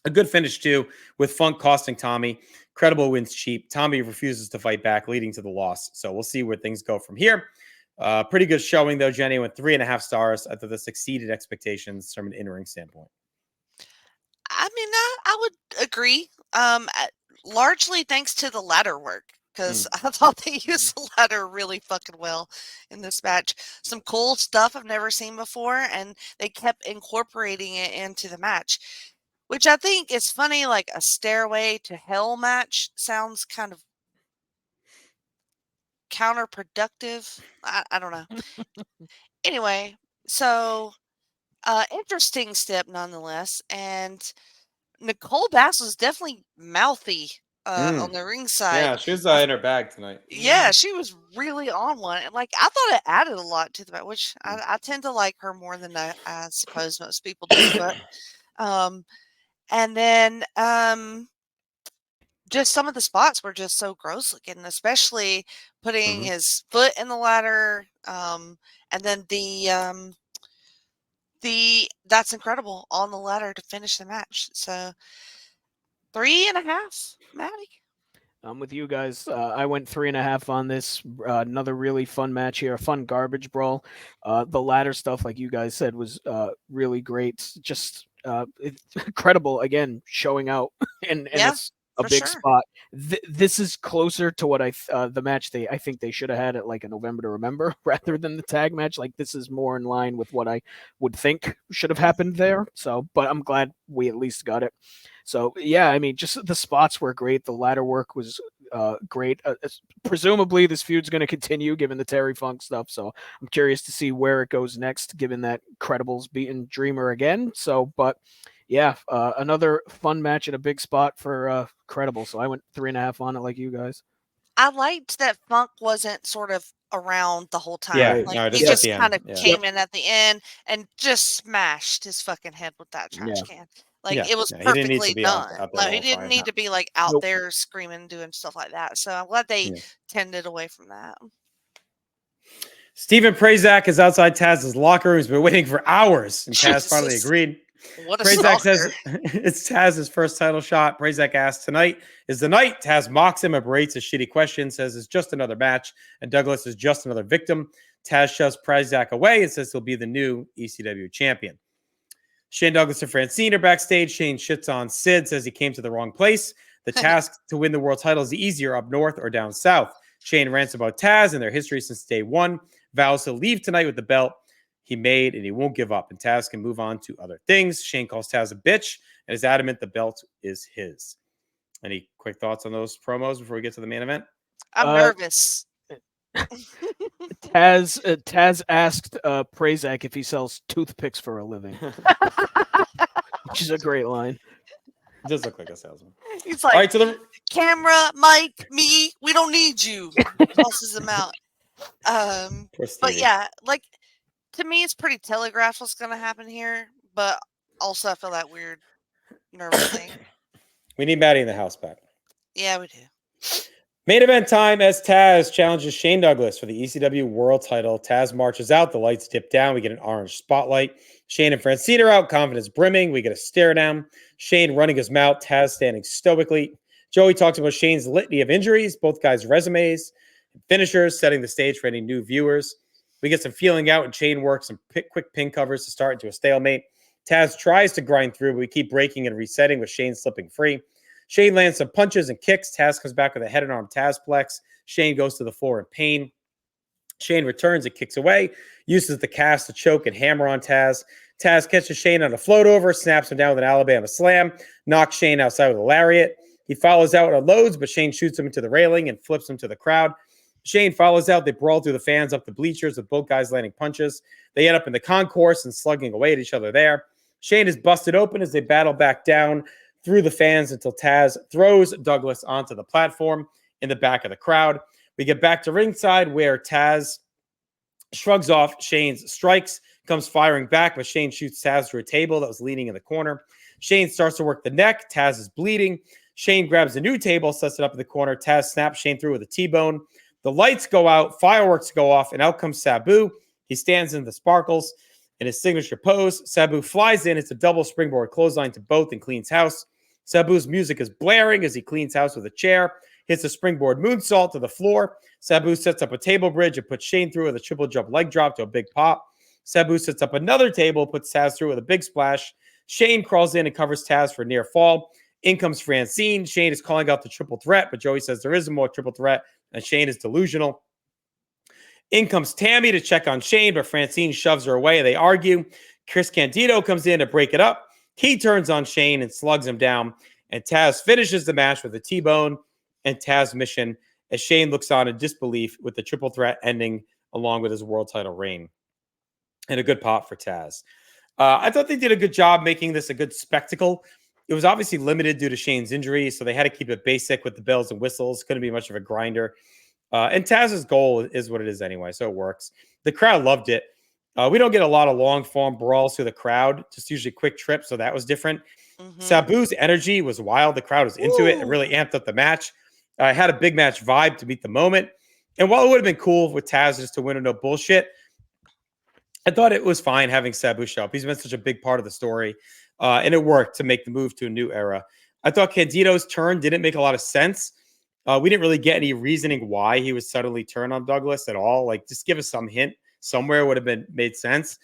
A good finish, too, with Funk costing Tommy. Credible wins cheap. Tommy refuses to fight back, leading to the loss. So we'll see where things go from here. Pretty good showing, though, Jenny, with 3.5 stars. I thought this exceeded expectations from an in-ring standpoint. I mean, I would agree. Largely thanks to the ladder work, because I thought they used the ladder really fucking well in this match. Some cool stuff I've never seen before, and they kept incorporating it into the match, which I think is funny. Like a Stairway to Hell match sounds kind of counterproductive. I don't know. Anyway, so interesting step nonetheless, and Nicole Bass was definitely mouthy on the ringside. Yeah, she was in her bag tonight. Yeah, she was really on one. And like, I thought it added a lot to the match, which I tend to like her more than I suppose most people do. But and then just some of the spots were just so gross looking, especially putting his foot in the ladder. And then the That's Incredible on the ladder to finish the match. So 3.5, Maddie. I'm with you guys. I went 3.5 on this. Another really fun match here, a fun garbage brawl. The ladder stuff, like you guys said, was really great. Just Credible again, showing out in a big spot. This is closer to what the match I think they should have had at like a November to Remember rather than the tag match. Like this is more in line with what I would think should have happened there. So, but I'm glad we at least got it. So yeah, I mean, just the spots were great. The ladder work was great. Presumably this feud's going to continue given the Terry Funk stuff. So I'm curious to see where it goes next, given that Credible's beaten Dreamer again. So, but yeah, another fun match and a big spot for Credible. So I went 3.5 on it, like you guys. I liked that Funk wasn't sort of around the whole time. Yeah, like he just kind of came in at the end and just smashed his fucking head with that trash can. Like it was perfectly done. He didn't need to be like out there screaming, doing stuff like that. So I'm glad they tended away from that. Steven Prazak is outside Taz's locker room. He's been waiting for hours, and Taz finally agreed. What a Prazak says it's Taz's first title shot. Prazak asks, "Tonight is the night." Taz mocks him and berates his shitty question, says it's just another match, and Douglas is just another victim. Taz shoves Prazak away and says he'll be the new ECW champion. Shane Douglas and Francine are backstage. Shane shits on Sid, says he came to the wrong place. The task to win the world title is easier up north or down south. Shane rants about Taz and their history since day one. Vows he'll leave tonight with the belt he made, and he won't give up. And Taz can move on to other things. Shane calls Taz a bitch and is adamant the belt is his. Any quick thoughts on those promos before we get to the main event? I'm nervous. Taz asked Prazak if he sells toothpicks for a living, which is a great line. It does look like a salesman. He's like, all right, to the camera, Mike, me, we don't need you. Tosses him out. But yeah, like to me, it's pretty telegraphed what's going to happen here. But also, I feel that weird nervous thing. We need Maddie in the house back. Yeah, we do. Main event time as Taz challenges Shane Douglas for the ECW World title. Taz marches out. The lights dip down. We get an orange spotlight. Shane and Francine are out. Confidence brimming. We get a stare down. Shane running his mouth. Taz standing stoically. Joey talks about Shane's litany of injuries, both guys' resumes, finishers, setting the stage for any new viewers. We get some feeling out, and Shane works some quick pin covers to start into a stalemate. Taz tries to grind through, but we keep breaking and resetting with Shane slipping free. Shane lands some punches and kicks. Taz comes back with a head and arm Tazplex. Shane goes to the floor in pain. Shane returns and kicks away, uses the cast to choke and hammer on Taz. Taz catches Shane on a float over, snaps him down with an Alabama slam, knocks Shane outside with a lariat. He follows out and unloads, but Shane shoots him into the railing and flips him to the crowd. Shane follows out. They brawl through the fans up the bleachers with both guys landing punches. They end up in the concourse and slugging away at each other there. Shane is busted open as they battle back down through the fans until Taz throws Douglas onto the platform in the back of the crowd. We get back to ringside where Taz shrugs off Shane's strikes, comes firing back, but Shane shoots Taz through a table that was leaning in the corner. Shane starts to work the neck. Taz is bleeding. Shane grabs a new table, sets it up in the corner. Taz snaps Shane through with a T-bone. The lights go out, fireworks go off, and out comes Sabu. He stands in the sparkles in his signature pose. Sabu flies in. It's a double springboard clothesline to both and cleans house. Sabu's music is blaring as he cleans house with a chair, hits a springboard moonsault to the floor. Sabu sets up a table bridge and puts Shane through with a triple jump leg drop to a big pop. Sabu sets up another table, puts Taz through with a big splash. Shane crawls in and covers Taz for a near fall. In comes Francine. Shane is calling out the triple threat, but Joey says there isn't more triple threat, and Shane is delusional. In comes Tammy to check on Shane, but Francine shoves her away. They argue. Chris Candido comes in to break it up. He turns on Shane and slugs him down, and Taz finishes the match with a T-bone and Taz mission as Shane looks on in disbelief with the triple threat ending along with his world title reign. And a good pop for Taz. I thought they did a good job making this a good spectacle. It was obviously limited due to Shane's injury, so they had to keep it basic with the bells and whistles. Couldn't be much of a grinder. And Taz's goal is what it is anyway, so it works. The crowd loved it. We don't get a lot of long-form brawls through the crowd, just usually quick trips, so that was different. Mm-hmm. Sabu's energy was wild. The crowd was into it and really amped up the match. Had a big match vibe to meet the moment. And while it would have been cool with Taz just to win or no bullshit, I thought it was fine having Sabu show up. He's been such a big part of the story, and it worked to make the move to a new era. I thought Candido's turn didn't make a lot of sense. We didn't really get any reasoning why he would suddenly turn on Douglas at all. Like, just give us some hint somewhere would have made sense.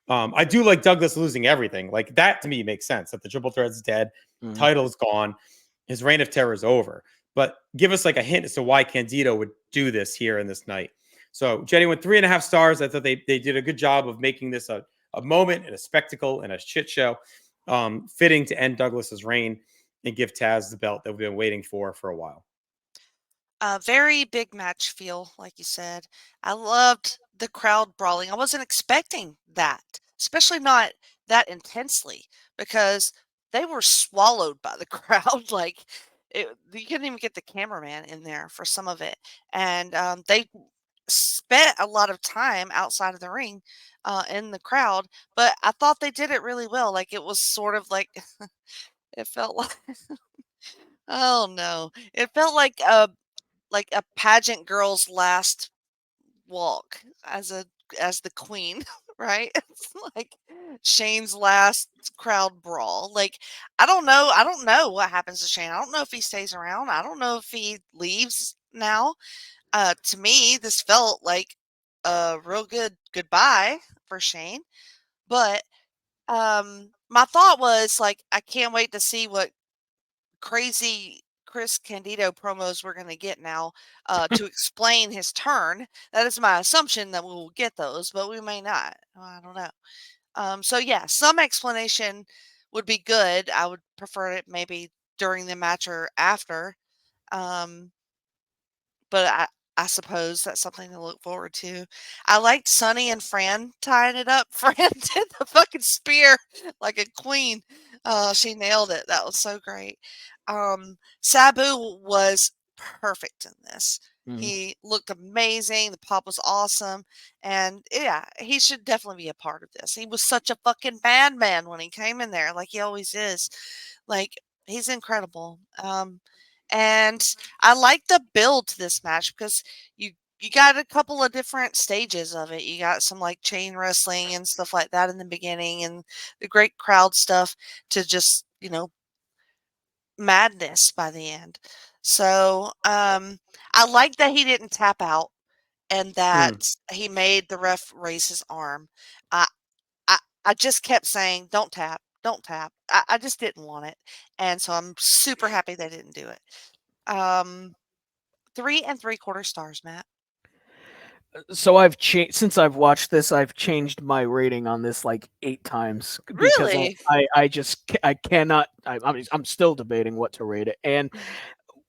I do like Douglas losing everything. Like, that to me makes sense, that the triple threat's dead, title is gone, his reign of terror is over. But give us like a hint as to why Candido would do this here in this night. So Jenny went 3.5 stars. I thought they did a good job of making this a moment and a spectacle and a shit show, fitting to end Douglas's reign and give Taz the belt that we've been waiting for a while. Very big match feel, like you said. I loved the crowd brawling. I wasn't expecting that, especially not that intensely, because they were swallowed by the crowd. Like, you couldn't even get the cameraman in there for some of it. And they spent a lot of time outside of the ring in the crowd, but I thought they did it really well. Like, it was sort of like, it felt like, oh no, it felt like a pageant girl's last walk as the queen, right? It's like Shane's last crowd brawl. Like, I don't know what happens to Shane. I don't know if he stays around. I don't know if he leaves now. To me, this felt like a real good goodbye for Shane. But my thought was, like, I can't wait to see what crazy Chris Candido promos we're going to get now to explain his turn. That is my assumption that we will get those, but we may not. I don't know. So yeah, some explanation would be good. I would prefer it maybe during the match or after. But I suppose that's something to look forward to. I liked Sonny and Fran tying it up. Fran did the fucking spear like a queen. She nailed it. That was so great. Sabu was perfect in this. He looked amazing. The pop was awesome. And yeah, he should definitely be a part of this. He was such a fucking madman when he came in there, like he always is. Like, he's incredible. And I like the build to this match because you got a couple of different stages of it. You got some like chain wrestling and stuff like that in the beginning, and the great crowd stuff to just madness by the end. So I like that he didn't tap out and that he made the ref raise his arm. I I just kept saying, "Don't tap, don't tap." I just didn't want it, and so I'm super happy they didn't do it. 3 3/4 stars, Matt. So I've changed since I've watched this. I've changed my rating on this like 8 times because Really? I cannot. I mean, I'm still debating what to rate it, and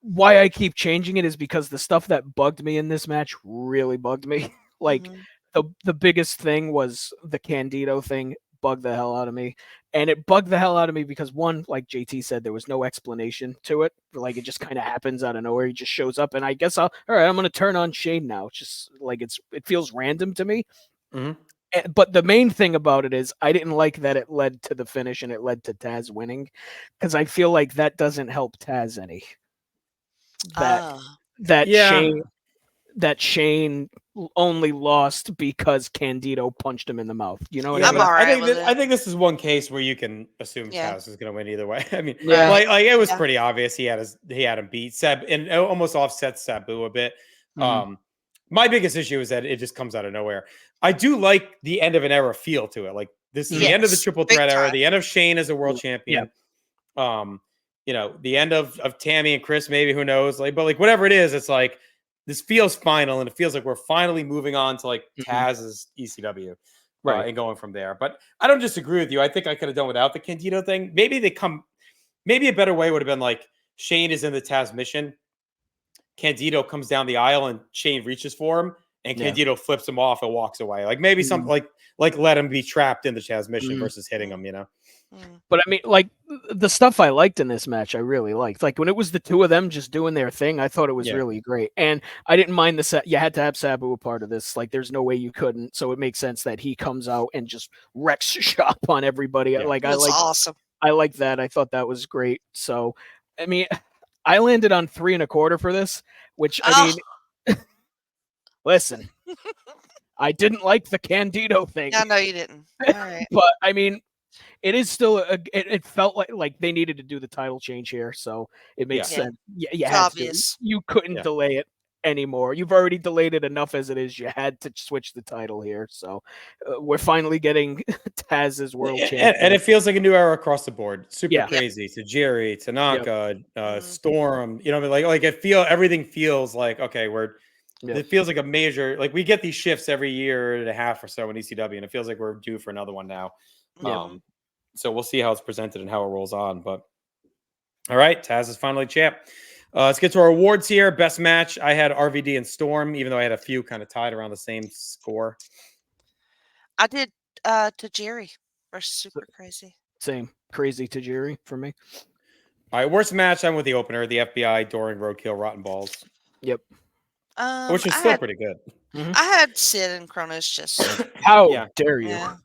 why I keep changing it is because the stuff that bugged me in this match really bugged me. Like the biggest thing was the Candido thing bugged the hell out of me. And it bugged the hell out of me because one, like JT said, there was no explanation to it. Like it just kind of happens out of nowhere. He just shows up and I guess all right, I'm gonna turn on Shane now. It's just like it feels random to me. But the main thing about it is I didn't like that it led to the finish and it led to Taz winning. Because I feel like that doesn't help Taz any. That Shane only lost because Candido punched him in the mouth. You know what I mean? I'm all right with it. I think this is one case where you can assume Yeah. Taz is going to win either way. I mean, Yeah. like it was pretty obvious he had him beat Seb and it almost offsets Sabu a bit. My biggest issue is that it just comes out of nowhere. I do like the end of an era feel to it. Like this is the end of the triple threat era, the end of Shane as a world champion. The end of Tammy and Chris, maybe, who knows? But whatever it is, it's like this feels final, and it feels like we're finally moving on to like Taz's ECW, and going from there. But I don't disagree with you. I think I could have done without the Candido thing. Maybe a better way would have been like Shane is in the Taz mission. Candido comes down the aisle and Shane reaches for him, and Candido flips him off and walks away. Like maybe something like let him be trapped in the Taz mission versus hitting him. But I mean, like the stuff I liked in this match, I really liked. Like when it was the two of them just doing their thing, I thought it was really great. And I didn't mind you had to have Sabu a part of this. Like there's no way you couldn't. So it makes sense that he comes out and just wrecks shop on everybody. Yeah. Awesome. I like that. I thought that was great. So, I mean, I landed on 3 1/4 for this, which I mean, listen, I didn't like the Candido thing. Yeah, no, you didn't. All right. But I mean, it is still it felt like they needed to do the title change here, so it makes sense. You had obvious. You couldn't delay it anymore. You've already delayed it enough as it is. You had to switch the title here, so we're finally getting Taz's world champion, and it feels like a new era across the board. Super Crazy, Tajiri, Tanaka, Storm. Everything feels like okay. It feels like a major. Like we get these shifts every year and a half or so in ECW, and it feels like we're due for another one now. So we'll see how it's presented and how it rolls on. But all right, Taz is finally champ. Let's get to our awards here. Best match, I had RVD and Storm, even though I had a few kind of tied around the same score. I did Tajiri versus Super Crazy. Same. Crazy Tajiri for me. All right, worst match, I'm with the opener, the FBI, Doring, Roadkill, Rotten Balls. Yep. Which is still pretty good. I had Sid and Cronus just. How dare you? Yeah.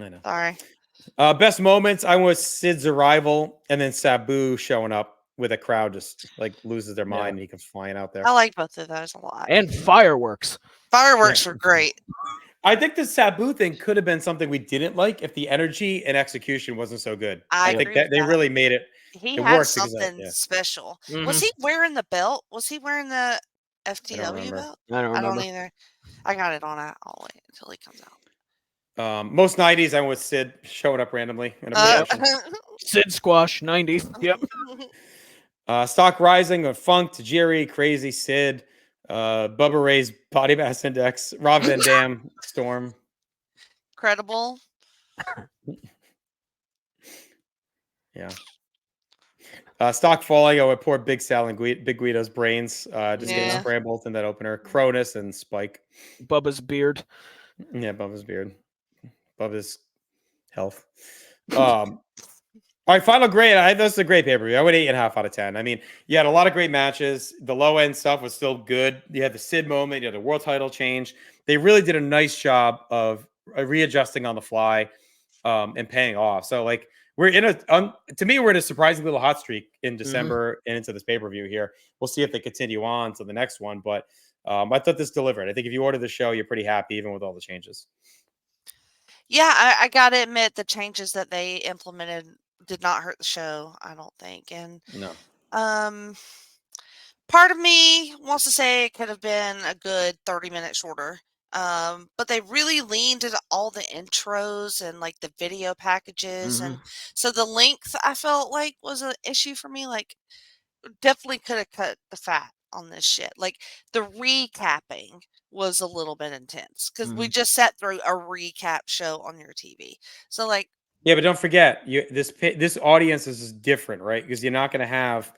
I know. Sorry. Best moments, I was Sid's arrival and then Sabu showing up with a crowd just like loses their mind and he comes flying out there. I like both of those a lot. And fireworks. Fireworks were great. I think the Sabu thing could have been something we didn't like if the energy and execution wasn't so good. I think that they really made it. He had something special. Was he wearing the belt? Was he wearing the FTW belt? I don't remember. I don't either. I got it on. I'll wait until he comes out. Most 90s, I went with Sid showing up randomly in a Sid Squash 90s. Yep. Stock Rising of Funk, Tajiri, Crazy, Sid, Bubba Ray's Body Mass Index, Rob Van Dam, Storm. Credible. Yeah. Stock Falling, I would pour Big Sal and Big Guido's brains. Just getting scrambled in that opener. Cronus and Spike. Bubba's beard. Yeah, Bubba's beard. Bubba's health. All right, final grade. This is a great pay-per-view. I went 8.5 out of 10. I mean, you had a lot of great matches. The low-end stuff was still good. You had the Sid moment. You had the world title change. They really did a nice job of readjusting on the fly and paying off. So, we're in to me, we're in a surprising little hot streak in December and into this pay-per-view here. We'll see if they continue on to the next one, but I thought this delivered. I think if you order the show, you're pretty happy, even with all the changes. Yeah, I gotta admit the changes that they implemented did not hurt the show, I don't think. And No. part of me wants to say it could have been a good 30 minutes shorter. But they really leaned into all the intros and like the video packages. And so the length I felt like was an issue for me. Like, definitely could have cut the fat on this shit. Like, the recapping was a little bit intense because we just sat through a recap show on your TV. So, like, yeah, but don't forget, this audience is different, right? Because you're not going to have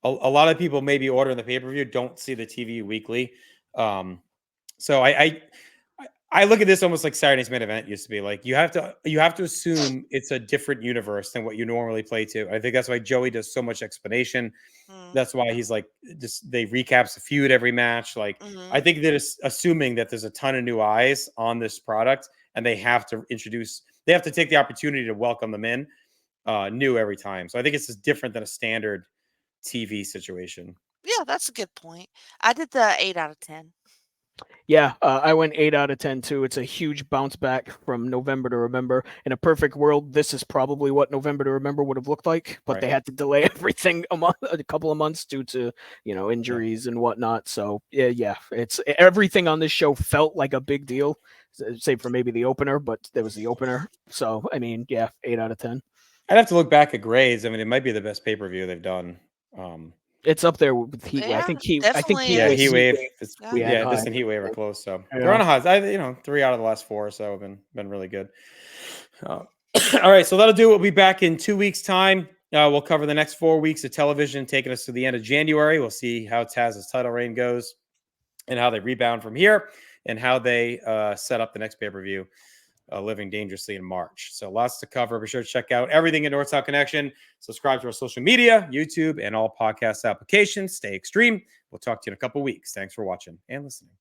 a lot of people maybe ordering the pay-per-view don't see the TV weekly. So I look at this almost like Saturday Night's Main Event used to be. Like, you have to assume it's a different universe than what you normally play to. I think that's why Joey does so much explanation. That's why he's like, they recaps the feud every match. Like, I think they're just assuming that there's a ton of new eyes on this product, and they have to take the opportunity to welcome them in new every time. So I think it's just different than a standard TV situation. Yeah, that's a good point. I did the 8 out of 10. Yeah, I went 8 out of 10 too. It's a huge bounce back from November to Remember. In a perfect world, this is probably what November to Remember would have looked like, but they had to delay everything a couple of months due to, injuries and whatnot. So yeah, it's everything on this show felt like a big deal, save for maybe the opener, but there was the opener. So I mean, yeah, 8 out of 10. I'd have to look back at grades. I mean, it might be the best pay-per-view they've done. It's up there with Heat Wave. Yeah, I think Heat Wave. This high. and Heat Wave are close. So they're on a hot. 3 out of the last 4 or so have been really good. All right, so that'll do. We'll be back in 2 weeks' time. We'll cover the next 4 weeks of television, taking us to the end of January. We'll see how Taz's title reign goes and how they rebound from here and how they set up the next pay-per-view. Living Dangerously in March. So lots to cover. Be sure to check out everything at North South Connection. Subscribe to our social media, YouTube, and all podcast applications. Stay extreme. We'll talk to you in a couple weeks. Thanks for watching and listening.